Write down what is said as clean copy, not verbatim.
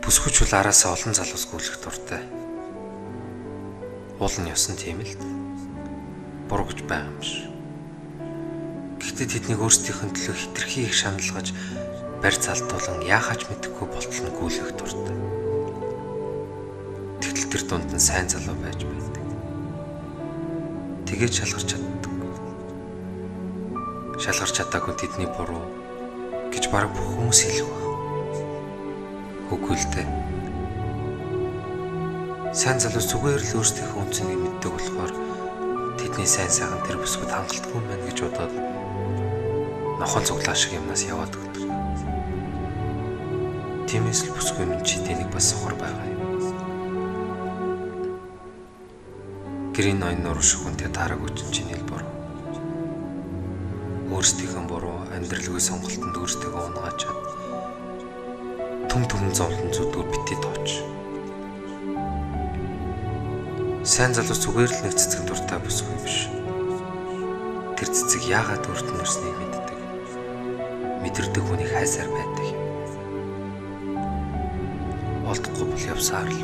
Бүсгүйч бол араасаа олон залуус гүйлэх дуртай. Уул нь ёсон тийм л буруу гэж байгаа юм биш. Гэхдээ тэднийг өөрсдийнх нь төлөө хитрхи их шаналгаж барь цалтуулан яахаач мэдэхгүй болтол нь гүйлэх дуртай. Тэгтэл тэр дунд нь сайн залуу байж байдаг. Тэгээд шалгарч чаддаг. Шалгарч чадаагүй тэдний буруу гэж бараг бүх хүмүүс хэлэх баг. Үгүй л дээ. Сайн залуу зүгээр л өөрсдийнхөө үнцнийг мэддэг болохоор тэдний сайн сайхан тэр бүсгүйд хангалтгүй юм байна гэж бодоод нохон цуглаа шиг юмнаас яваад өгдөг. Тиймээс л бүсгүй минь чи тэнийг бас сохор байгаа юм. Гэрийн ноён нуур шүхэнтэй таараагүй чиний л буруу. Өөрсдийнхөө буруу амьдралгүй сонголтонд өөрсдөө унагаачаад түм зовлон зүдгүүр битээ тооч. Сайн залуу зүгээр л нэг цэцэг дуртай бүсгүй биш. Тэр цэцэг яагаад өөртөө нэрснийг мэддэг. Мэдэрдэг хүнийг хайсаар байдаг юм. Олдохгүй бол явсаар л.